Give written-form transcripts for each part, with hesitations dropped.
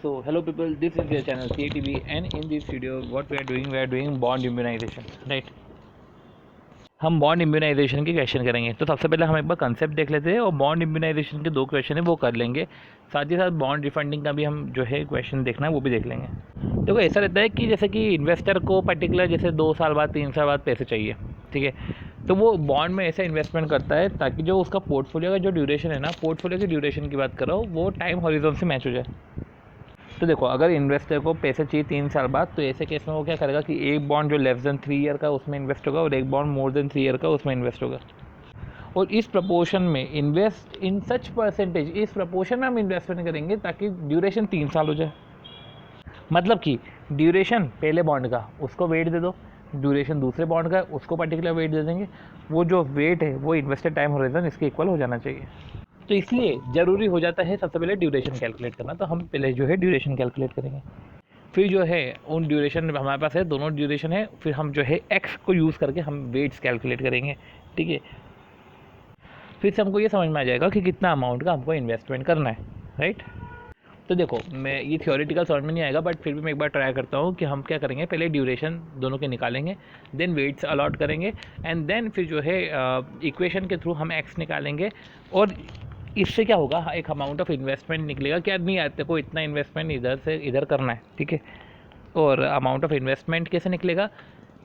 So hello people, this is your channel CATV, and in this video what we are doing bond immunization, right? हम bond immunisation के question करेंगे। तो सबसे पहले हम एक बार कंसेप्ट देख लेते हैं और बॉन्ड इम्यूनाइजेशन के 2 क्वेश्चन है वो कर लेंगे। साथ ही साथ बॉन्ड रिफंडिंग का भी हम जो है क्वेश्चन देखना है वो भी देख लेंगे। देखो ऐसा रहता है कि जैसे कि इन्वेस्टर को पर्टिकुलर जैसे 2 साल बाद 3 साल बाद पैसे चाहिए, ठीक है, तो वो बॉन्ड में ऐसा इन्वेस्टमेंट करता है ताकि जो उसका पोर्टफोलियो का जो ड्यूरेशन है ना, पोर्टफोलियो की ड्यूरेशन की बात कर रहा हूँ, वो टाइम हॉरिजॉन से मैच हो जाए। तो देखो अगर इन्वेस्टर को पैसे चाहिए 3 साल बाद, तो ऐसे केस में वो क्या करेगा कि एक बॉन्ड जो लेस देन 3 ईयर का उसमें इन्वेस्ट होगा और एक बॉन्ड मोर देन 3 ईयर का उसमें इन्वेस्ट होगा। और इस प्रपोर्शन में इन्वेस्ट इन सच परसेंटेज, इस प्रपोर्शन में हम इन्वेस्टमेंट करेंगे ताकि ड्यूरेशन 3 साल हो जाए। मतलब कि ड्यूरेशन पहले बॉन्ड का उसको वेट दे दो, ड्यूरेशन दूसरे बॉन्ड का उसको पर्टिकुलर वेट दे देंगे, वो जो वेट है वो इन्वेस्टेड टाइम होराइजन इसके इक्वल हो जाना चाहिए। तो इसलिए ज़रूरी हो जाता है सबसे पहले ड्यूरेशन कैलकुलेट करना। तो हम पहले जो है ड्यूरेशन कैलकुलेट करेंगे, फिर जो है उन ड्यूरेशन हमारे पास है, दोनों ड्यूरेशन है, फिर हम जो है एक्स को यूज़ करके हम वेट्स कैलकुलेट करेंगे, ठीक है। फिर से हमको ये समझ में आ जाएगा कि कितना अमाउंट का हमको इन्वेस्टमेंट करना है, राइट। तो देखो मैं ये थियोरेटिकल समझ में नहीं आएगा, बट फिर भी मैं एक बार ट्राई करता हूँ कि हम क्या करेंगे, पहले ड्यूरेशन दोनों के निकालेंगे, देन वेट्स अलॉट करेंगे, एंड देन फिर जो है इक्वेशन के थ्रू हम एक्स निकालेंगे। और इससे क्या होगा, एक अमाउंट ऑफ इन्वेस्टमेंट निकलेगा कि आदमी आते को इतना इन्वेस्टमेंट इधर से इधर करना है, ठीक है। और अमाउंट ऑफ इन्वेस्टमेंट कैसे निकलेगा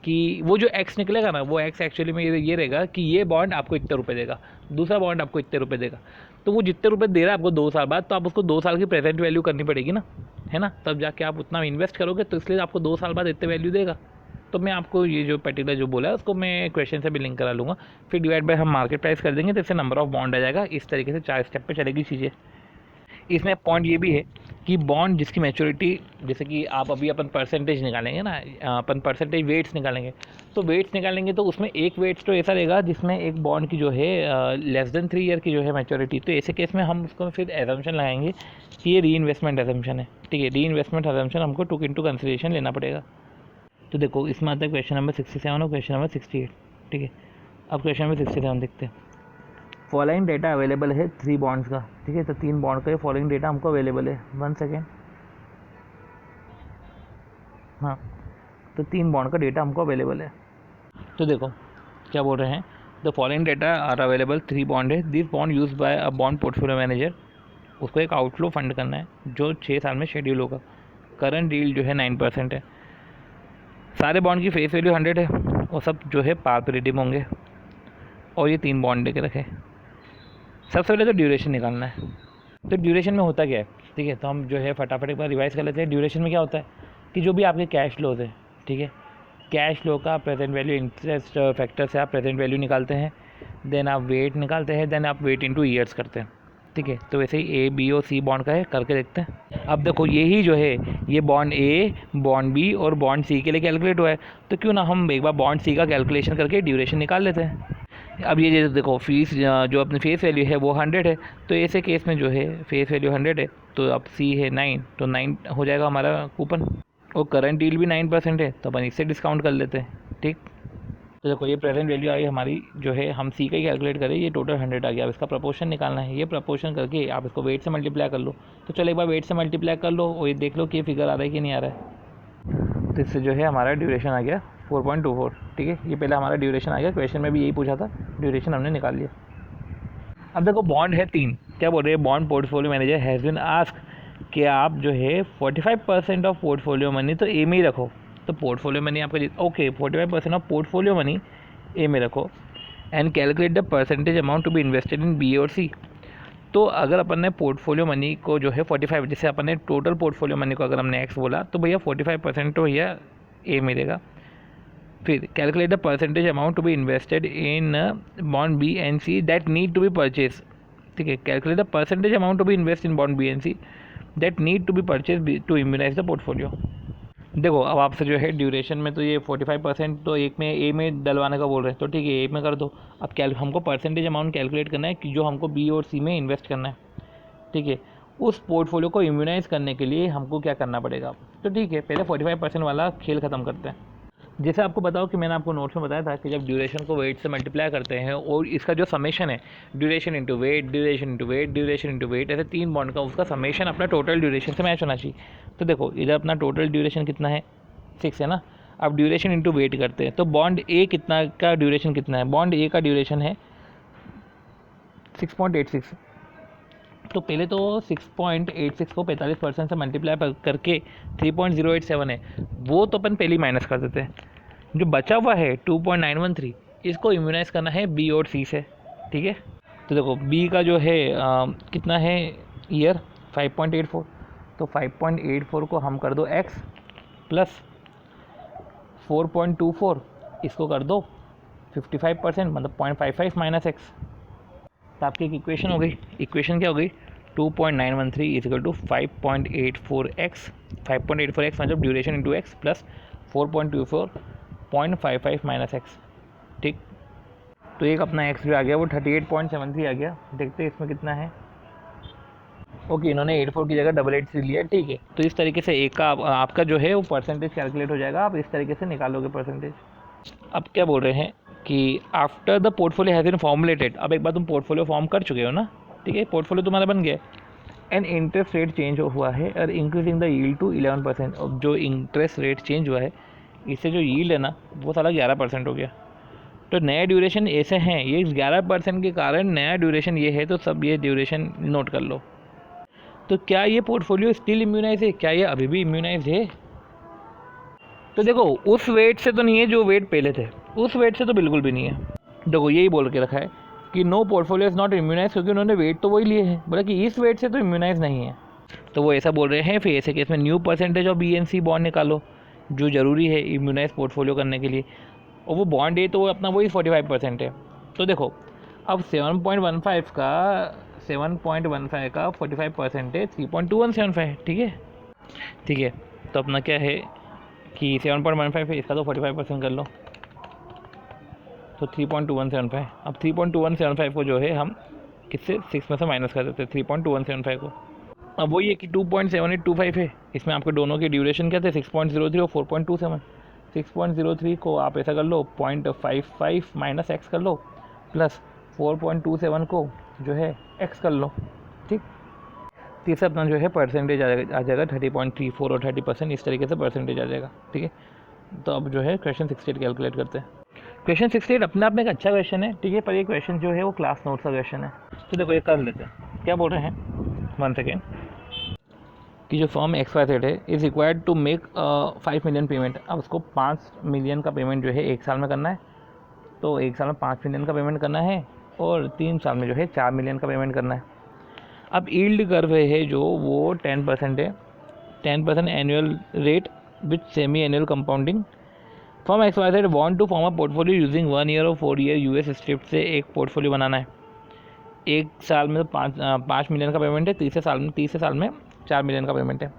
कि वो जो एक्स निकलेगा ना, वो एक्स एक्चुअली में ये रहेगा कि ये बॉन्ड आपको इतने रुपए देगा, दूसरा बॉन्ड आपको इतने रुपए देगा। तो वो जितने रुपए दे रहा है आपको 2 साल बाद, तो आप उसको 2 साल की प्रेजेंट वैल्यू करनी पड़ेगी ना, है ना, तब जाके आप उतना इन्वेस्ट करोगे, तो इसलिए आपको 2 साल बाद इतने वैल्यू देगा। तो मैं आपको ये जो पर्टिकुलर जो बोला है उसको मैं क्वेश्चन से भी लिंक करा लूँगा, फिर डिवाइड बाय हम मार्केट प्राइस कर देंगे, तो इससे नंबर ऑफ बॉन्ड आ जाएगा। इस तरीके से 4 स्टेप पे चलेगी चीज़ें। इसमें पॉइंट ये भी है कि बॉन्ड जिसकी मैच्योरिटी, जैसे कि आप अभी अपन परसेंटेज निकालेंगे ना, अपन परसेंटेज वेट्स निकालेंगे, तो वेट्स निकालेंगे तो उसमें एक वेट्स तो ऐसा रहेगा जिसमें एक बॉन्ड की जो है लेस देन 3 ईयर की जो है मैच्योरिटी। तो ऐसे केस में हम उसको फिर एजम्पशन लगाएंगे कि ये री इन्वेस्टमेंट एजम्पशन है, ठीक है। री इन्वेस्टमेंट एजम्पशन हमको टुक इनटू कंसिडरेशन लेना पड़ेगा। तो देखो इसमें आता है क्वेश्चन नंबर 67 और क्वेश्चन नंबर 68, ठीक है। अब क्वेश्चन नंबर 67 देखते हैं। फॉलोइंग डेटा अवेलेबल है 3 बॉन्ड्स का, ठीक है। तो 3 बॉन्ड का फॉलोइंग डेटा हमको अवेलेबल है, 1 सेकेंड, हाँ, तो 3 बॉन्ड का डेटा हमको अवेलेबल है। तो देखो क्या बोल रहे हैं, the following data are available, 3 bond है, this bond use by a bond portfolio manager. उसको एक आउटफ्लो फंड करना है जो 6 साल में शेड्यूल होगा। करंट डील जो है 9% है। सारे बॉन्ड की फेस वैल्यू 100 है और सब जो है पार पे रिडीम होंगे। और ये 3 बॉन्ड लेके रखे। सबसे पहले तो ड्यूरेशन निकालना है। तो ड्यूरेशन में होता क्या है, ठीक है, तो हम जो है फटाफट एक बार रिवाइज कर लेते हैं। ड्यूरेशन में क्या होता है कि जो भी आपके कैश फ्लोज है, ठीक है, कैश फ्लो का प्रेजेंट वैल्यू इंटरेस्ट फैक्टर से आप प्रेजेंट वैल्यू निकालते हैं, देन आप वेट निकालते हैं, देन आप वेट इनटू ईयर्स करते हैं, ठीक है। तो वैसे ही ए बी और सी बॉन्ड का है, करके देखते हैं। अब देखो यही जो है ये बॉन्ड ए, बॉन्ड बी और बॉन्ड सी के लिए कैलकुलेट हुआ है, तो क्यों ना हम एक बार बॉन्ड सी का कैलकुलेशन करके ड्यूरेशन निकाल लेते हैं। अब ये जैसे देखो फीस जो अपनी फेस वैल्यू है वो 100 है, तो ऐसे केस में जो है फेस वैल्यू 100 है, तो अब सी है 9, तो 9 हो जाएगा हमारा कूपन। और करंट डील भी 9% है, तो अपन इससे डिस्काउंट कर लेते हैं, ठीक। तो देखो ये प्रेजेंट वैल्यू आई हमारी, जो है हम सी का ही कैलकुलेट करें, ये टोटल 100 आ गया। अब इसका प्रपोर्शन निकालना है, ये प्रपोर्शन करके आप इसको वेट से मल्टीप्लाई कर लो। तो चलो एक बार वेट से मल्टीप्लाई कर लो और ये देख लो कि ये फिगर आ रहा है कि नहीं आ रहा है। तो इससे जो है हमारा ड्यूरेशन आ गया 4.24, ठीक है। ये पहले हमारा ड्यूरेशन आ गया, क्वेश्चन में भी यही पूछा था, ड्यूरेशन हमने निकाल लिया। अब देखो बॉन्ड है 3, क्या बोल रहे हैं, bond portfolio manager has been asked कि आप जो है 45% ऑफ पोर्टफोलियो मनी तो ए में ही रखो। तो पोर्टफोलियो मनी आपका okay 45% of portfolio money A में रखो, and calculate the percentage amount to be invested in B और सी। तो अगर अपन ने पोर्टफोलियो मनी को जो है 45, जैसे अपन ने टोटल पोर्टफोलियो मनी को अगर हमने एक्स बोला, तो भैया 45% तो भैया ए मिलेगा। फिर calculate the percentage amount to be invested in bond B and C that need to be purchase, ठीक है। Calculate the percentage amount to be invest in bond B and C that need to be purchase to immunise the portfolio. देखो अब आपसे जो है duration में तो ये 45% तो एक में ए में डलवाने का बोल रहे हैं, तो ठीक है ए में कर दो। अब हमको परसेंटेज अमाउंट कैलकुलेट करना है कि जो हमको बी और सी में इन्वेस्ट करना है, ठीक है। उस पोर्टफोलियो को इम्यूनाइज करने के लिए हमको क्या करना पड़ेगा, तो ठीक है पहले 45% वाला खेल ख़त्म करते हैं। जैसे आपको बताओ कि मैंने आपको नोट्स में बताया था कि जब ड्यूरेशन को वेट से मल्टीप्लाई करते हैं और इसका जो समेशन है duration into weight, duration into weight, duration into weight, ऐसे 3 बॉन्ड का उसका समेशन अपना टोटल ड्यूरेशन से मैच होना चाहिए। तो देखो इधर अपना टोटल ड्यूरेशन कितना है 6 है ना। अब ड्यूरेशन इंटू वेट करते हैं तो बॉन्ड ए कितना का ड्यूरेशन कितना है, बॉन्ड ए का ड्यूरेशन है 6.86। तो पहले तो 6.86 को 45% से मल्टीप्लाई करके 3.087 है, वो तो अपन पहले ही माइनस कर देते हैं। जो बचा हुआ है 2.913 इसको इम्यूनाइज करना है बी और सी से, ठीक है। तो देखो बी का जो है कितना है ईयर 5.84, तो 5.84 को हम कर दो x प्लस 4.24 इसको कर दो 55%, मतलब 0.55 माइनस एक्स। तो आपकी एक इक्वेशन हो गई। इक्वेशन क्या हो गई 2.913 is equal to 5.84x, 5.84x मतलब duration into x plus 4.24 0.55 minus x, ठीक। तो एक अपना एक्स जो आ गया वो 38.73 आ गया। देखते हैं इसमें कितना है। ओके, इन्होंने 84 की जगह 883 लिया, ठीक है। तो इस तरीके से एक का आपका जो है वो परसेंटेज कैलकुलेट हो जाएगा, आप इस तरीके से निकालोगे परसेंटेज। अब क्या बोल रहे हैं कि after the portfolio has been formulated, अब एक बार तुम पोर्टफोलियो फॉर्म कर चुके हो ना, ठीक है, पोर्टफोलियो तुम्हारा बन गया, एंड इंटरेस्ट रेट चेंज हुआ है और इंक्रीजिंग द यील्ड टू 11%। अब जो इंटरेस्ट रेट चेंज हुआ है इससे जो यील्ड है ना वो साला 11% हो गया। तो नया ड्यूरेशन ऐसे हैं, ये 11% के कारण नया ड्यूरेशन ये है, तो सब ये ड्यूरेशन नोट कर लो। तो क्या ये पोर्टफोलियो स्टिल इम्यूनाइज है, क्या ये अभी भी इम्यूनाइज है? तो देखो उस वेट से तो नहीं है जो वेट पहले थे, उस वेट से तो बिल्कुल भी नहीं है। देखो यही बोल के रखा है कि no portfolio is not immunise, क्योंकि उन्होंने वेट तो वही लिए हैं, बोला कि इस वेट से तो इम्यूनाइज नहीं है। तो वो ऐसा बोल रहे हैं। फिर ऐसे केस में new percentage of B and C bond निकालो जो ज़रूरी है इम्यूनाइज पोर्टफोलियो करने के लिए, और वो बॉन्ड है तो वो अपना वही 45% है। तो देखो अब 7.15 का 45% है 3.2175 है, ठीक है, ठीक है। तो अपना क्या है कि 7.15 है, इसका तो 45% कर लो, तो 3.2175। अब 3.2175 को जो है हम किससे 6 में से माइनस कर देते हैं 3.2175 को। अब वही है कि 2.7825 है, इसमें आपके दोनों के ड्यूरेशन क्या थे 6.03 और 4.27। 6.03 को आप ऐसा कर लो 0.55 माइनस एक्स कर लो, प्लस 4.27 को जो है एक्स कर लो, ठीक। तीसरा अपना जो है परसेंटेज आ जाएगा 30.34 और 30%, इस तरीके से परसेंटेज आ जाएगा, ठीक है। तो अब जो है क्वेश्चन 68 कैलकुलेट करते हैं। क्वेश्चन 68 अपने आप में एक अच्छा क्वेश्चन है, ठीक है, पर ये क्वेश्चन जो है वो क्लास नोट का क्वेश्चन है। तो देखो ये कर लेते हैं। क्या बोल रहे हैं 1 सेकेंड, कि जो फर्म XYZ है is required to make 5 million payment. अब उसको 5 मिलियन का पेमेंट जो है 1 साल में करना है, तो 1 साल में 5 मिलियन का पेमेंट करना है और 3 साल में जो है 4 मिलियन का पेमेंट करना है। अब यील्ड कर्व है जो वो 10% है, 10% annual rate with semi annual compounding. Firm XYZ want to form a portfolio using 1 year और 4 ईयर यूएस स्ट्रिप से एक पोर्टफोलियो बनाना है। 1 साल में तो 5 मिलियन का पेमेंट है, तीसरे साल में 4 मिलियन का पेमेंट है,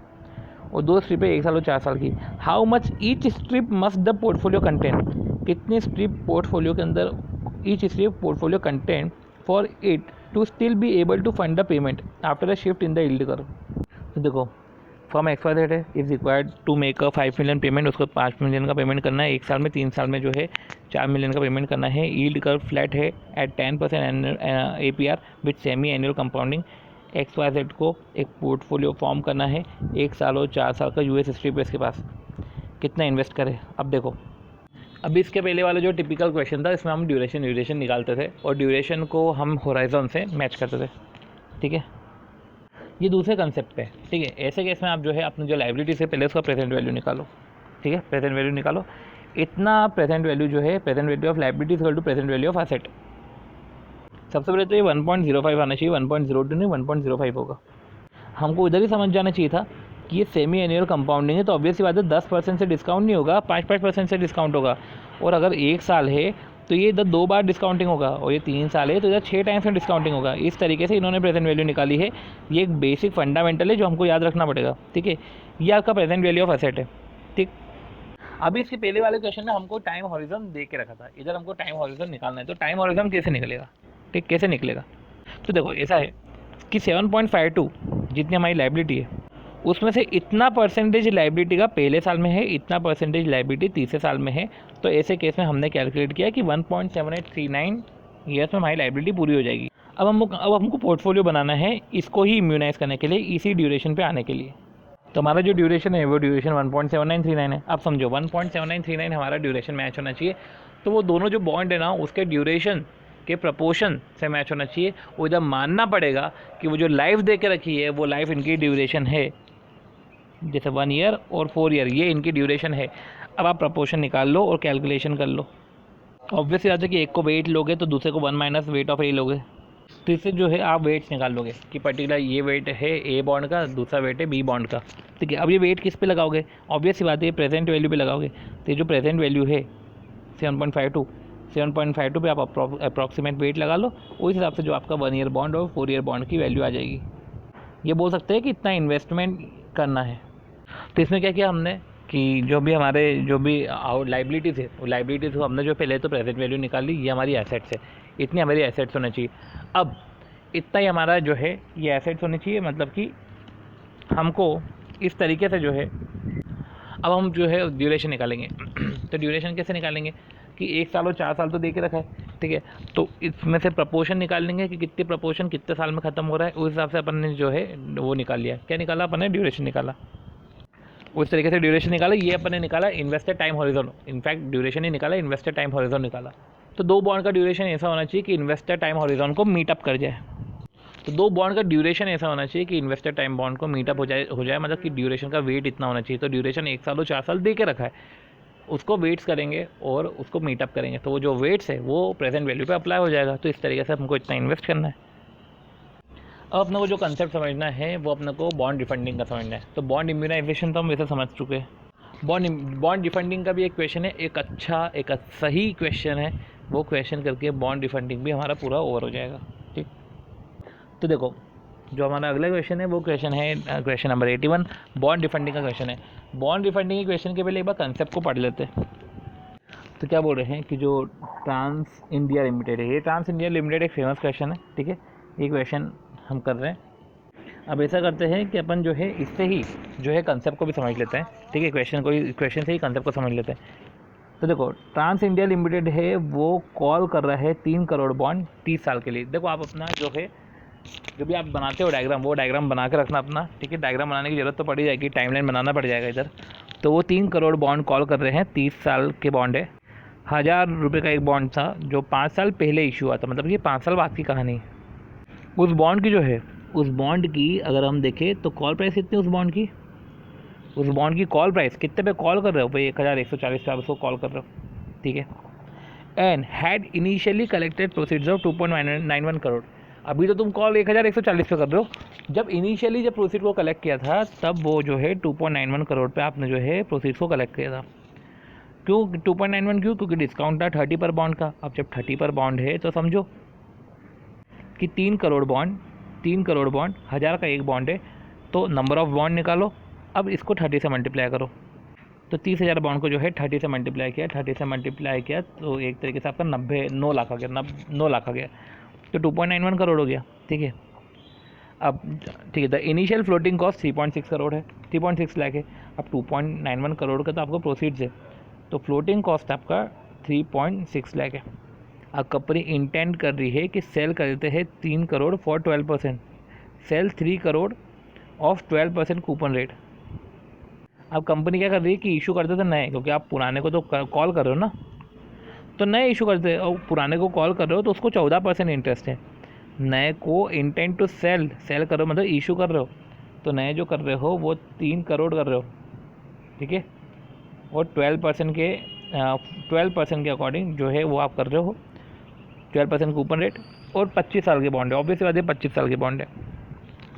और 2 स्ट्रिप है 1 साल और 4 साल की। How much each strip must the portfolio contain, कितने स्ट्रिप पोर्टफोलियो के अंदर each strip portfolio contain for it to still be able to fund the payment after a shift in the yield curve. तो देखो firm XYZ है is required to make a 5 million payment, उसको 5 million का payment करना है 1 साल में, 3 साल में जो है 4 मिलियन का पेमेंट करना है। यील्ड कर्व फ्लैट है at 10% APR with semi annual compounding. XYZ को एक पोर्टफोलियो फॉर्म करना है 1 साल और 4 साल का यूएस स्ट्रिप है इसके पास, कितना इन्वेस्ट करे। अब देखो अभी इसके पहले वाला जो टिपिकल क्वेश्चन था इसमें हम ड्यूरेशन निकालते थे और ड्यूरेशन को हम होराइजन से मैच करते थे, ठीक है। ये दूसरे कंसेप्ट पे, ठीक है। ऐसे केस में आप जो है अपनी जो लाइबिलिटी से पहले उसका प्रेजेंट वैल्यू निकालो, ठीक है, प्रेजेंट वैल्यू निकालो। इतना प्रेजेंट वैल्यू जो है present value of liability equal to present value of asset. सबसे पहले तो ये 1.05 आना चाहिए, 1.02 नहीं 1.05 होगा। हमको इधर ही समझ जाना चाहिए था कि ये सेमी एनुअल कंपाउंडिंग है, तो ऑब्वियस सी बात है 10% से डिस्काउंट नहीं होगा, 5% से डिस्काउंट होगा। और अगर 1 साल है तो ये इधर 2 बार डिस्काउंटिंग होगा, और ये 3 साल है तो इधर 6 टाइम्स में डिस्काउंटिंग होगा। इस तरीके से इन्होंने प्रेजेंट वैल्यू निकाली है। ये एक बेसिक फंडामेंटल है जो हमको याद रखना पड़ेगा, ठीक है। ये आपका प्रेजेंट वैल्यू ऑफ एसेट है, ठीक। अभी इसके पहले वाले क्वेश्चन में हमको टाइम हॉरिजन दे के रखा था, इधर हमको टाइम हॉरिजन निकालना है। तो टाइम हॉरिजन कैसे निकलेगा, ठीक, कैसे निकलेगा? तो देखो ऐसा है कि 7.52 जितनी हमारी लाइबिलिटी है उसमें से इतना परसेंटेज लाइबिलिटी का पहले साल में है, इतना परसेंटेज लाइबिलिटी तीसरे साल में है। तो ऐसे केस में हमने कैलकुलेट किया कि 1.7839 ईयर्स में हमारी लाइबिलिटी पूरी हो जाएगी। अब हमको पोर्टफोलियो बनाना है इसको ही इम्यूनाइज करने के लिए, इसी ड्यूरेशन पे आने के लिए। तो हमारा जो ड्यूरेशन है वो ड्यूरेशन 1.7939 है। अब समझो 1.7939 हमारा ड्यूरेशन मैच होना चाहिए। तो वो दोनों जो बॉन्ड है ना उसके ड्यूरेशन के प्रपोर्शन से मैच होना चाहिए। वो इधर मानना पड़ेगा कि वो जो लाइफ दे के रखी है वो लाइफ इनकी ड्यूरेशन है, जैसे 1 ईयर और 4 ईयर ये इनकी ड्यूरेशन है। अब आप प्रपोर्शन निकाल लो और कैलकुलेशन कर लो। ऑब्वियसली बात है कि एक को वेट लोगे तो दूसरे को 1 माइनस वेट ऑफ ए लोगे। तो इससे जो है आप वेट्स निकाल लोगे कि पर्टिकुलर ये वेट है ए बॉन्ड का, दूसरा वेट है बी बॉन्ड का। ठीक है, अब ये वेट किस पे लगाओगे? ऑब्वियस सी बात है प्रेजेंट वैल्यू पे लगाओगे। तो ये जो प्रेजेंट वैल्यू है 7.52 पे आप अप्रॉक्सीमेट वेट लगा लो। उस हिसाब से जो आपका 1 ईयर बॉन्ड और 4 ईयर बॉन्ड की वैल्यू आ जाएगी। ये बोल सकते हैं कि इतना इन्वेस्टमेंट करना है। तो इसमें क्या किया हमने कि जो भी लाइबिलिटी थे वो लाइबिलिटी को हमने जो पहले तो प्रेजेंट वैल्यू निकाली, ये हमारी एसेट्स है, इतनी हमारी एसेट्स होनी चाहिए। अब इतना ही हमारा जो है ये एसेट्स होनी चाहिए, मतलब कि हमको इस तरीके से जो है अब हम जो है ड्यूरेशन निकालेंगे। तो ड्यूरेशन कैसे निकालेंगे कि 1 साल और 4 साल तो दे के रखा है, ठीक है। तो इसमें से प्रपोर्शन निकाल लेंगे कि कितने प्रपोर्शन कितने साल में ख़त्म हो रहा है। उस हिसाब से अपन ने जो है वो निकाल लिया। क्या निकाला अपन ने? ड्यूरेशन निकाला। उस तरीके से ड्यूरेशन निकाला। ये अपन ने निकाला invested time horizon, in fact duration ही निकाला, इन्वेस्टेड टाइम हॉरिजॉन निकाला। तो 2 बॉन्ड का ड्यूरेशन ऐसा होना चाहिए कि इन्वेस्टेड टाइम हॉरिजॉन को मीटअप कर जाए। तो 2 बॉन्ड का ड्यूरेशन ऐसा होना चाहिए कि इन्वेस्टेड टाइम बॉन्ड को मीटअप हो जाए, मतलब कि ड्यूरेशन का वेट इतना होना चाहिए। तो ड्यूरेशन 1 साल और 4 साल दे के रखा है, उसको वेट्स करेंगे और उसको मीटअप करेंगे। तो वो जो वेट्स है वो प्रेजेंट वैल्यू पे अप्लाई हो जाएगा। तो इस तरीके से हमको इतना इन्वेस्ट करना है। अब अपने को जो कंसेप्ट समझना है वो अपने को बॉन्ड रिफंडिंग का समझना है। तो बॉन्ड इम्यूनाइजेशन तो हम वैसे समझ चुके हैं। बॉन्ड रिफंडिंग का भी एक क्वेश्चन है, एक सही क्वेश्चन है। वो क्वेश्चन करके बॉन्ड रिफंडिंग भी हमारा पूरा ओवर हो जाएगा। ठीक, तो देखो जो हमारा अगला क्वेश्चन है वो क्वेश्चन है क्वेश्चन नंबर 81, बॉन्ड रिफंडिंग का क्वेश्चन है। बॉन्ड रिफंडिंग के क्वेश्चन के पहले एक बार कंसेप्ट को पढ़ लेते हैं। तो क्या बोल रहे हैं कि जो ट्रांस इंडिया लिमिटेड है, ये ट्रांस इंडिया लिमिटेड एक फेमस क्वेश्चन है, ठीक है। ये क्वेश्चन हम कर रहे हैं। अब ऐसा करते हैं कि अपन जो है इससे ही जो है कंसेप्ट को भी समझ लेते हैं, ठीक है। क्वेश्चन से ही कंसेप्ट को समझ लेते हैं। तो देखो ट्रांस इंडिया लिमिटेड है वो कॉल कर रहा है 3 करोड़ बॉन्ड 30 साल के लिए। देखो आप अपना जो है जो भी आप बनाते हो डायग्राम, वो डायग्राम बना के रखना अपना, ठीक है। डायग्राम बनाने की ज़रूरत तो पड़ ही जाएगी, टाइमलाइन बनाना पड़ जाएगा इधर। तो वो 3 करोड़ बॉन्ड कॉल कर रहे हैं, 30 साल के बॉन्ड है। 1000 रुपये का एक बॉन्ड था जो 5 साल पहले इशू हुआ था, मतलब ये 5 साल बाद की कहानी। उस बॉन्ड की जो है उस बॉन्ड की अगर हम देखें तो कॉल प्राइस कितनी उस बॉन्ड की कॉल प्राइस कितने पे कॉल कर रहे हो भाई? 1140 पे आप उसको कॉल कर रहे हो, ठीक है। And had initially collected proceeds of 2.91 crore. अभी तो तुम कॉल 1140 पे कर रहे हो, जब इनिशियली जब प्रोसीड को कलेक्ट किया था तब वो जो है 2.91 करोड़ पे आपने जो है प्रोसीड्स को कलेक्ट किया था। क्यों 2.91? क्योंकि डिस्काउंट था 30 पर बॉन्ड का। अब जब 30 पर बॉन्ड है तो समझो कि 3 करोड़ बॉन्ड 1000 का एक बॉन्ड है, तो नंबर ऑफ बॉन्ड निकालो। अब इसको 30 से मल्टीप्लाई करो। तो 30,000 बॉन्ड को जो है 30 से मल्टीप्लाई किया तो एक तरीके से आपका 9 लाख आ गया। तो 2.91 करोड़ हो गया, ठीक है। अब ठीक है, the initial floating cost 3.6 crore है, 3.6 लाख है। अब 2.91 करोड़ का तो आपको प्रोसीड्स है, तो फ्लोटिंग कॉस्ट आपका 3.6 लाख है। अब कंपनी इंटेंड कर रही है कि सेल कर देते हैं 3 crore for 12%, sell 3 crore of 12% coupon rate. अब कंपनी क्या कर रही है कि इशू करते थे नए, क्योंकि आप पुराने को तो कॉल कर रहे हो ना, तो नए इशू करते और पुराने को कॉल कर रहे हो तो उसको 14% इंटरेस्ट है। नए को इंटेंट टू सेल कर रहे हो मतलब इशू कर रहे हो, तो नए जो कर रहे हो वो 3 करोड़ कर रहे हो, ठीक है। और 12% के अकॉर्डिंग जो है वो आप कर रहे हो 12% कूपन रेट। और 25 साल के बॉन्ड है, ऑब्वियसली बात है 25 साल के बॉन्ड है,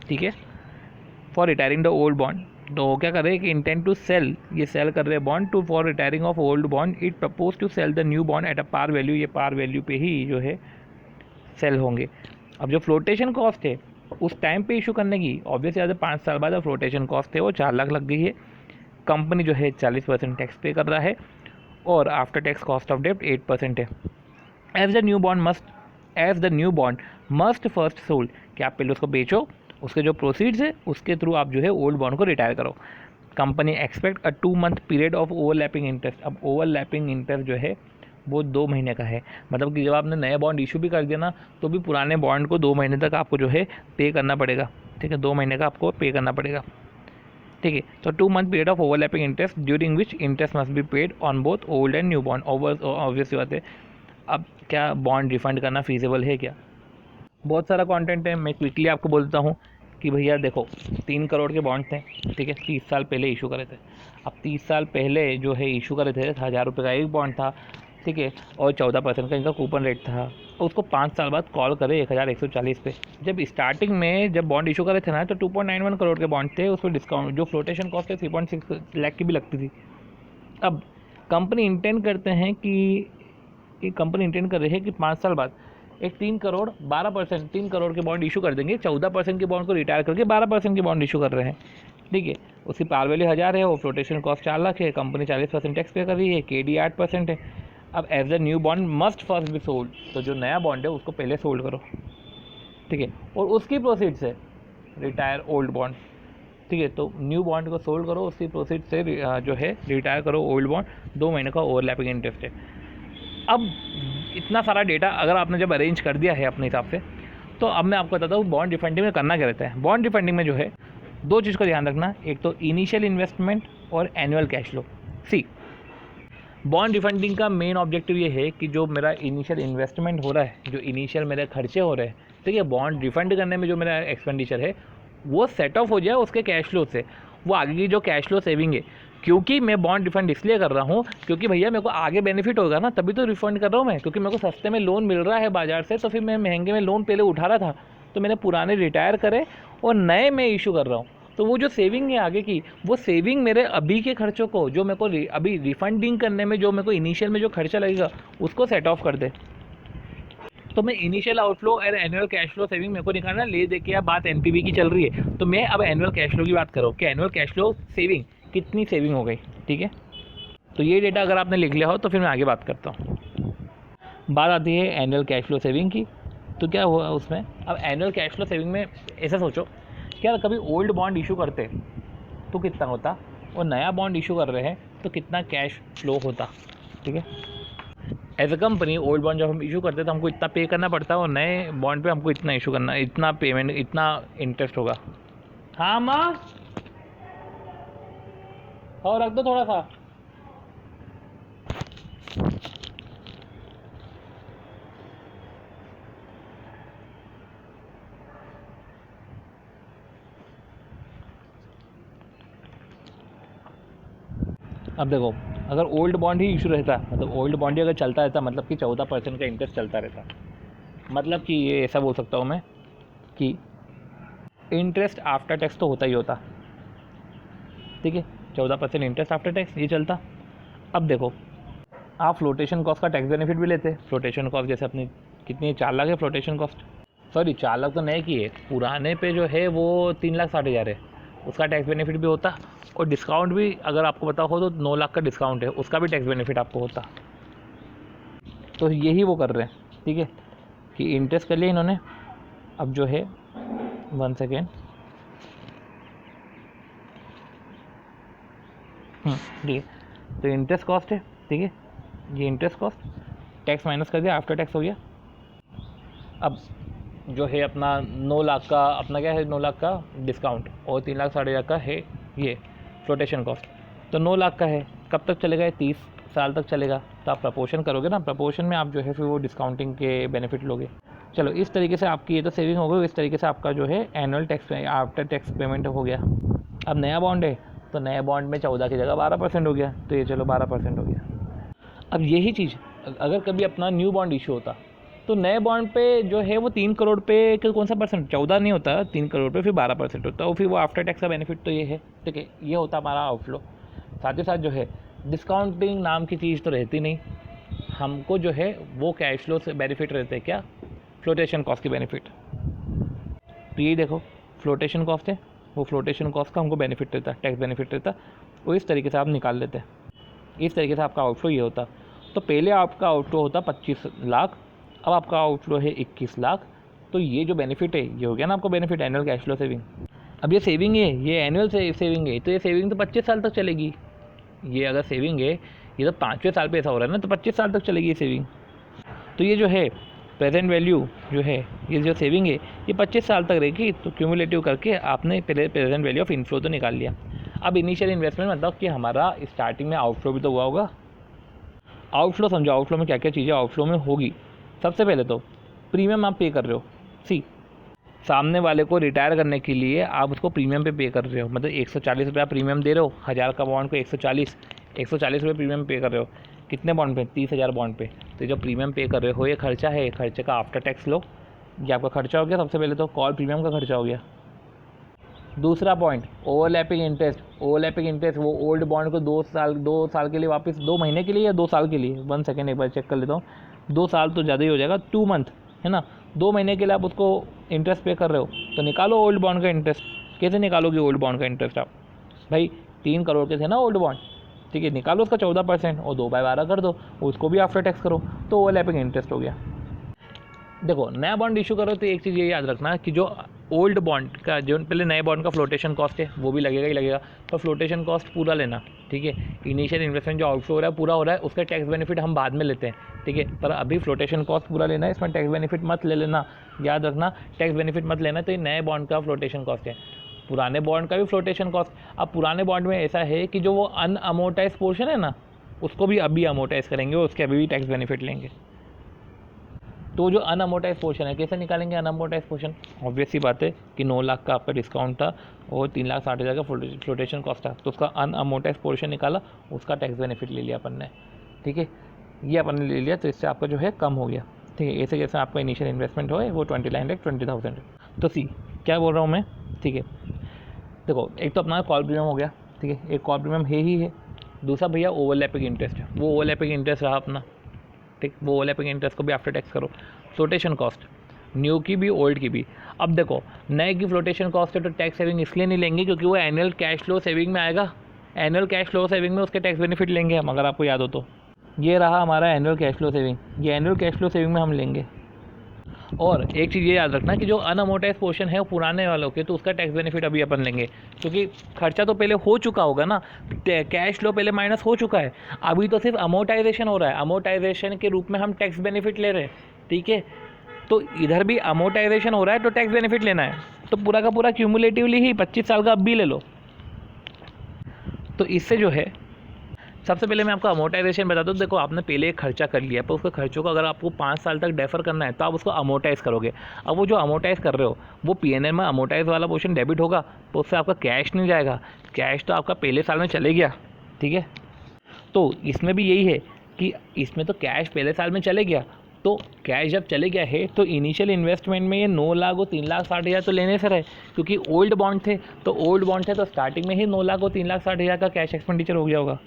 ठीक है। For retiring the old bond, तो क्या कर रहे हैं कि इंटेंट टू सेल, ये सेल कर रहे हैं bond to for retiring of old bond, it propose to sell the new bond at a par value, ये पार वैल्यू पे ही जो है सेल होंगे। अब जो फ्लोटेशन कॉस्ट है उस टाइम पे इशू करने की, ऑब्वियसली ज़्यादा 5 साल बाद फ्लोटेशन कॉस्ट है वो 4 लाख लग गई है। कंपनी जो है 40% टैक्स पे कर रहा है और आफ्टर टैक्स कॉस्ट ऑफ डेप्ट 8% है। As the new bond must first sold, कि आप पहले उसको बेचो उसके जो प्रोसीड्स है उसके थ्रू आप जो है ओल्ड बॉन्ड को रिटायर करो। Company expect a 2 month period of overlapping interest. अब ओवरलैपिंग इंटरेस्ट जो है वो 2 महीने का है, मतलब कि जब आपने नया बॉन्ड इशू भी कर दिया ना तो भी पुराने बॉन्ड को 2 महीने तक आपको जो है पे करना पड़ेगा। ठीक है, 2 महीने का आपको पे करना पड़ेगा। ठीक है, तो 2 month period of overlapping interest during which interest must be paid on both old and new bond. Obviously बात है, अब क्या बॉन्ड रिफंड करना फीजिबल है क्या? बहुत सारा कंटेंट है, मैं क्विकली आपको बोलता हूँ कि भैया देखो 3 करोड़ के बॉन्ड थे, ठीक है, 30 साल पहले इशू करे थे। अब 30 साल पहले जो है इशू करे थे 1000 रुपये का एक बॉन्ड था, ठीक है, और 14% का इनका कूपन रेट था। उसको 5 साल बाद कॉल करे 1140 पे। जब स्टार्टिंग में जब बॉन्ड इशू करे थे ना तो 2.91 करोड़ के बॉन्ड थे, उस पर डिस्काउंट जो फ्लोटेशन कॉस्ट है 3.6 लाख की भी लगती थी। अब कंपनी इंटेंड करते हैं कि कंपनी इंटेंड कर रही है कि 5 साल बाद एक 3 करोड़ 12% 3 करोड़ के बॉन्ड इशू कर देंगे, 14% के बॉन्ड को रिटायर करके 12% के बॉन्ड इशू कर रहे हैं। ठीक है, उसकी पार वैल्यू 1000 है, वो फ्लोटेशन कॉस्ट 4 लाख है, कंपनी 40% टैक्स पे कर रही है, केडी 8% है। अब as the new bond must first be sold, तो जो नया बॉन्ड है उसको पहले सोल्ड करो। ठीक है, और उसकी प्रोसीड से रिटायर ओल्ड बॉन्ड। ठीक है, तो न्यू बॉन्ड को सोल्ड करो, उसकी प्रोसीड से जो है रिटायर करो ओल्ड बॉन्ड। 2 महीने का ओवरलैपिंग इंटरेस्ट है। अब इतना सारा डेटा अगर आपने जब अरेंज कर दिया है अपने हिसाब से, तो अब मैं आपको बताता हूँ बॉन्ड रिफंडिंग में करना क्या रहता है। बॉन्ड रिफंडिंग में जो है 2 चीज़ का ध्यान रखना, एक तो इनिशियल इन्वेस्टमेंट और एनुअल कैश फ्लो। सी बॉन्ड रिफंडिंग का मेन ऑब्जेक्टिव ये है कि जो मेरा इनिशियल इन्वेस्टमेंट हो रहा है, जो इनिशियल मेरे खर्चे हो रहे हैं, ठीक है, बॉन्ड रिफंड करने में जो मेरा एक्सपेंडिचर है वो सेट ऑफ हो जाए उसके कैश फ्लो से, वो आगे की जो कैश फ्लो सेविंग है। क्योंकि मैं बॉन्ड रिफंड इसलिए कर रहा हूँ क्योंकि भैया मेरे को आगे बेनिफिट होगा ना, तभी तो रिफंड कर रहा हूँ मैं, क्योंकि मेरे को सस्ते में लोन मिल रहा है बाजार से, तो फिर मैं महंगे में लोन पहले उठा रहा था, तो मैंने पुराने रिटायर करे और नए में इशू कर रहा हूँ। तो वो जो सेविंग है आगे की, वो सेविंग मेरे अभी के खर्चों को, जो मेरे को अभी रिफंडिंग करने में जो मेरे को इनिशियल में जो खर्चा लगेगा उसको सेट ऑफ कर दे। तो मैं इनिशियल आउटफ्लो और एनुअल कैश फ्लो सेविंग मेरे को निकालना, ले दे के या बात एनपीवी की चल रही है, तो मैं अब एनुअल कैश फ्लो की बात करूँ कि एनुअल कैश फ्लो सेविंग कितनी सेविंग हो गई। ठीक है, तो ये डेटा अगर आपने लिख लिया हो तो फिर मैं आगे बात करता हूँ। बात आती है एनुअल कैश फ्लो सेविंग की, तो क्या हुआ उसमें। अब एनुअल कैश फ्लो सेविंग में ऐसा सोचो, क्या कभी ओल्ड बॉन्ड इशू करते तो कितना होता, और नया बॉन्ड इशू कर रहे हैं तो कितना कैश फ्लो होता। ठीक है, as a company old bond जब हम इशू करते हैं तो हमको इतना पे करना पड़ता है, और नए बॉन्ड पे हमको इतना इशू करना, इतना पेमेंट, इतना इंटरेस्ट होगा। हाँ माँ, और रख दो थोड़ा सा। अब देखो, अगर ओल्ड बॉन्ड ही इशू रहता, मतलब ओल्ड बॉन्ड ही अगर चलता रहता, मतलब कि 14% का इंटरेस्ट चलता रहता, मतलब कि ये ऐसा बोल सकता हूँ मैं कि इंटरेस्ट आफ्टर टैक्स तो होता ही होता। ठीक है, 14% इंटरेस्ट आफ्टर टैक्स ये चलता। अब देखो, आप फ्लोटेशन कॉस्ट का टैक्स बेनिफिट भी लेते। फ्लोटेशन कॉस्ट जैसे अपनी कितनी 4 लाख है फ्लोटेशन कॉस्ट, सॉरी 4 लाख तो नए की है, पुराने पे जो है वो 3,60,000 है, उसका टैक्स बेनिफिट भी होता। और डिस्काउंट भी अगर आपको पता हो तो 9 लाख का डिस्काउंट है, उसका भी टैक्स बेनिफिट आपको होता। तो यही वो कर रहे हैं। ठीक है, कि इंटरेस्ट कर लिया इन्होंने। अब जो है 1 सेकेंड, ठीक है, तो इंटरेस्ट कॉस्ट है, ठीक है, ये इंटरेस्ट कॉस्ट टैक्स माइनस कर दिया, आफ्टर टैक्स हो गया। अब जो है अपना 9 लाख का अपना क्या है, 9 लाख का डिस्काउंट और 3,60,000 का है ये फ्लोटेशन कॉस्ट, तो 9 लाख का है। कब तक चलेगा, 30 साल तक चलेगा। तो आप प्रपोर्शन करोगे ना, प्रपोर्शन में आप जो है फिर वो डिस्काउंटिंग के बेनिफिट लोगे। चलो, इस तरीके से आपकी ये तो सेविंग हो गई, इस तरीके से आपका जो है annual tax after tax payment हो गया। अब नया बॉन्ड है तो नए बॉन्ड में 14 की जगह 12% हो गया, तो ये चलो 12% हो गया। अब यही चीज़ अगर कभी अपना न्यू बॉन्ड इशू होता तो नए बॉन्ड पे जो है वो 3 करोड़ पे कौन सा परसेंट, 14 नहीं होता, 3 करोड़ पे फिर 12% होता, और फिर वो आफ्टर टैक्स का बेनिफिट तो ये है। ठीक है, ये होता हमारा आउटफ्लो। साथ ही साथ जो है डिस्काउंटिंग नाम की चीज़ तो रहती नहीं, हमको जो है वो कैश फ्लो से बेनिफिट रहते हैं, क्या, फ्लोटेशन कॉस्ट की बेनिफिट। तो ये देखो फ्लोटेशन कॉस्ट है, वो फ्लोटेशन कॉस्ट का हमको बेनिफिट रहता है, टैक्स बेनिफिट रहता, वो इस तरीके से आप निकाल लेते हैं। इस तरीके से आपका आउटफ्लो ये होता। तो पहले आपका आउटफ्लो होता 25 लाख, अब आपका आउटफ्लो है 21 लाख। तो ये जो बेनिफिट है ये हो गया ना आपको benefit annual cash flow saving. अब ये सेविंग है, ये एनुअल सेविंग है, तो ये सेविंग तो 25 साल तक चलेगी। ये अगर सेविंग है, ये तो 5वें साल पे ऐसा हो रहा है ना, तो 25 साल तक चलेगी ये सेविंग। तो ये जो है प्रेजेंट वैल्यू जो है, ये जो सेविंग है ये 25 साल तक रहेगी। तो क्यूमुलेटिव करके आपने पहले प्रेजेंट वैल्यू ऑफ इनफ्लो तो निकाल लिया। अब इनिशियल इन्वेस्टमेंट मतलब कि हमारा स्टार्टिंग में आउटफ्लो भी तो हुआ होगा। आउटफ्लो समझो, आउटफ्लो में क्या क्या चीज़ें आउटफ्लो में होगी। सबसे पहले तो प्रीमियम आप पे कर रहे हो। सी सामने वाले को रिटायर करने के लिए आप उसको प्रीमियम पे कर रहे हो, मतलब 140 रुपया प्रीमियम दे रहे हो। 1000 का बॉन्ड को 140 रुपये प्रीमियम पे कर रहे हो। कितने बॉन्ड पे? 30,000 बॉन्ड पे। तो जो प्रीमियम पे कर रहे हो ये खर्चा है, खर्चे का आफ्टर टैक्स लो, ये आपका खर्चा हो गया। सबसे पहले तो कॉल प्रीमियम का खर्चा हो गया। दूसरा point overlapping interest. Overlapping interest वो ओल्ड बॉन्ड को 2 साल के लिए वापस, 2 महीने के लिए या 2 साल के लिए, 1 सेकेंड एक बार चेक कर लेता हूँ। 2 साल तो ज़्यादा ही हो जाएगा, 2 मंथ है ना। 2 महीने के लिए आप उसको इंटरेस्ट पे कर रहे हो, तो निकालो ओल्ड बॉन्ड का इंटरेस्ट। कैसे निकालोगे ओल्ड बॉन्ड का इंटरेस्ट आप? भाई 3 करोड़ के थे ना ओल्ड बॉन्ड, ठीक है, निकालो उसका 14% और 2/12 कर दो, उसको भी आफ्टर टैक्स करो, तो ओवरलैपिंग इंटरेस्ट हो गया। देखो नया बॉन्ड इशू करो तो एक चीज़ ये याद रखना कि जो ओल्ड बॉन्ड का, जो पहले नए बॉन्ड का फ्लोटेशन कॉस्ट है वो भी लगेगा ही लगेगा, पर फ्लोटेशन कॉस्ट पूरा लेना, ठीक है। इनिशियल इन्वेस्टमेंट जो आउटफ्लो हो रहा है पूरा हो रहा है, उसका टैक्स बेनिफिट हम बाद में लेते हैं, ठीक है, पर अभी फ्लोटेशन कॉस्ट पूरा लेना है, इसमें टैक्स बेनिफिट मत ले लेना, याद रखना टैक्स बेनिफिट मत लेना। तो ये नए बॉन्ड का फ्लोटेशन कॉस्ट है, पुराने बॉन्ड का भी फ्लोटेशन कॉस्ट। अब पुराने बॉन्ड में ऐसा है कि जो वो अनअमोर्टाइज पोर्शन है ना, उसको भी अभी अमोर्टाइज करेंगे, उसके अभी भी टैक्स बेनिफिट लेंगे। तो जो अनअमोर्टाइज पोर्शन है कैसे निकालेंगे? अनअमोर्टाइज पोर्शन ऑब्वियस सी बात है कि 9 लाख का आपका डिस्काउंट था और 3,60,000 का फ्लोटेशन कॉस्ट था, तो उसका अनअमोर्टाइज पोर्शन निकाला, उसका टैक्स बेनिफिट ले लिया अपन ने, ठीक है, ये अपन ने ले लिया, तो इससे आपका जो है कम हो गया, ठीक है। ऐसे जैसे आपका इनिशियल इन्वेस्टमेंट हो वो 20,20,000। तो सी क्या बोल रहा हूँ मैं, ठीक है। देखो एक तो अपना कॉल प्रीमियम हो गया, ठीक है, एक कॉल प्रीमियम है ही है। दूसरा भैया ओवरलैपिंग इंटरेस्ट, वो ओवरलैपिंग इंटरेस्ट रहा अपना, ठीक, वो ओवरलैपिंग इंटरेस्ट को भी आफ्टर टैक्स करो। फ्लोटेशन कॉस्ट न्यू की भी ओल्ड की भी। अब देखो नए की फ्लोटेशन कॉस्ट है तो टैक्स सेविंग इसलिए नहीं लेंगे क्योंकि वो एनुअल कैश फ्लो सेविंग में आएगा। एनुअल कैश फ्लो सेविंग में उसके टैक्स बेनिफिट लेंगे हम, अगर आपको याद हो तो। ये रहा हमारा एनुअल कैश फ्लो सेविंग, ये एनुअल कैश फ्लो सेविंग में हम लेंगे। और एक चीज़ ये याद रखना कि जो अनअमोर्टाइज पोर्शन है वो पुराने वालों के, तो उसका टैक्स बेनिफिट अभी अपन लेंगे क्योंकि खर्चा तो पहले हो चुका होगा ना, कैश फ्लो पहले माइनस हो चुका है, अभी तो सिर्फ अमोर्टाइजेशन हो रहा है, अमोर्टाइजेशन के रूप में हम टैक्स बेनिफिट ले रहे हैं, ठीक है। तो इधर भी अमोर्टाइजेशन हो रहा है तो टैक्स बेनिफिट लेना है, तो पूरा का पूरा क्यूमुलेटिवली ही 25 साल का अब भी ले लो। तो इससे जो है सबसे पहले मैं आपको अमोर्टाइजेशन बता दूँ। देखो आपने पहले एक खर्चा कर लिया, पर उसके खर्चों को अगर आपको 5 साल तक डेफर करना है तो आप उसको अमोर्टाइज़ करोगे। अब वो जो अमोर्टाइज़ कर रहे हो वो पीएनएल में अमोर्टाइज वाला पोर्शन डेबिट होगा, तो उससे आपका कैश नहीं जाएगा, कैश तो आपका पहले साल में चले गया, ठीक है। तो इसमें भी यही है कि इसमें तो कैश पहले साल में चले गया, तो कैश जब चले गया है तो इनिशियल इन्वेस्टमेंट में ये 9 लाख और 3,60,000 तो लेने से रहे, क्योंकि ओल्ड बॉन्ड थे, तो ओल्ड बॉन्ड थे तो स्टार्टिंग में ही 9 लाख और 3,60,000 का कैश एक्सपेंडिचर हो गया होगा।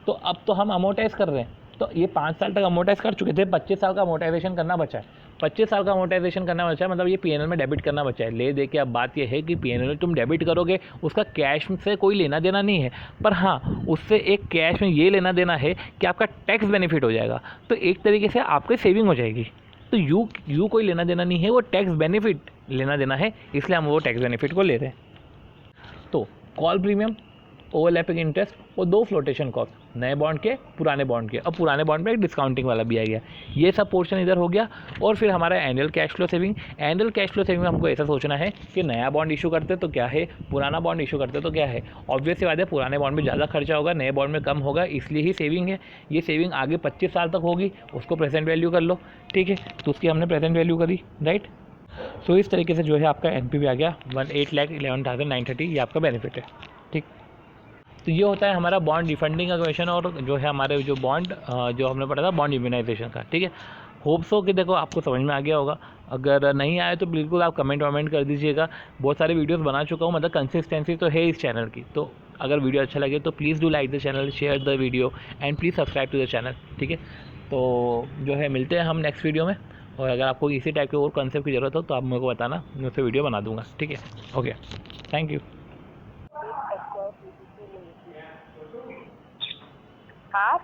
तो अब तो हम अमोर्टाइज़ कर रहे हैं, तो ये 5 साल तक अमोर्टाइज़ कर चुके थे, 25 साल का अमोर्टाइजेशन करना बचा है। 25 साल का अमोर्टाइजेशन करना बचा है, मतलब ये पीएनएल में डेबिट करना बचा है। ले दे के अब बात ये है कि पीएनएल में तुम डेबिट करोगे, उसका कैश से कोई लेना देना नहीं है, पर हाँ उससे एक कैश में ये लेना देना है कि आपका टैक्स बेनिफिट हो जाएगा, तो एक तरीके से आपकी सेविंग हो जाएगी। तो यू कोई लेना देना नहीं है, वो टैक्स बेनिफिट लेना देना है, इसलिए हम वो टैक्स बेनिफिट को ले रहे हैं। तो कॉल प्रीमियम, ओवरलैपिंग इंटरेस्ट और 2 फ्लोटेशन कॉस्ट, नए बॉन्ड के पुराने बॉन्ड के। अब पुराने बॉन्ड में एक डिस्काउंटिंग वाला भी आ गया, ये सब पोर्शन इधर हो गया। और फिर हमारा annual cash flow saving. Annual cash flow saving में हमको ऐसा सोचना है कि नया बॉन्ड इशू करते तो क्या है, पुराना बॉन्ड इशू करते तो क्या है। ऑब्वियस सी बात है पुराने बॉन्ड में ज़्यादा खर्चा होगा, नए बॉन्ड में कम होगा, इसलिए ही सेविंग है। ये सेविंग आगे 25 साल तक होगी, उसको प्रेजेंट वैल्यू कर लो, ठीक है। तो उसकी हमने प्रेजेंट वैल्यू करी, राइट। सो इस तरीके से जो है आपका एनपीवी आ गया 18,11,930, ये आपका बेनिफिट है, ठीक। तो ये होता है हमारा बॉन्ड रिफंडिंग का क्वेश्चन, और जो है हमारे जो बॉन्ड जो हमने पढ़ा था बॉन्ड इम्यूनाइजेशन का, ठीक है। होप सो कि देखो आपको समझ में आ गया होगा, अगर नहीं आए तो बिल्कुल आप कमेंट वमेंट कर दीजिएगा। बहुत सारे वीडियोस बना चुका हूँ, मतलब कंसिस्टेंसी तो है इस चैनल की, तो अगर वीडियो अच्छा लगे तो please do like the channel, share the video and please subscribe to the channel, ठीक है। तो जो है मिलते हैं हम नेक्स्ट वीडियो में, और अगर आपको इसी टाइप के और कॉन्सेप्ट की ज़रूरत हो तो आप मेरे को बताना, मैं उससे वीडियो बना दूँगा, ठीक है। Okay, thank you. हाँ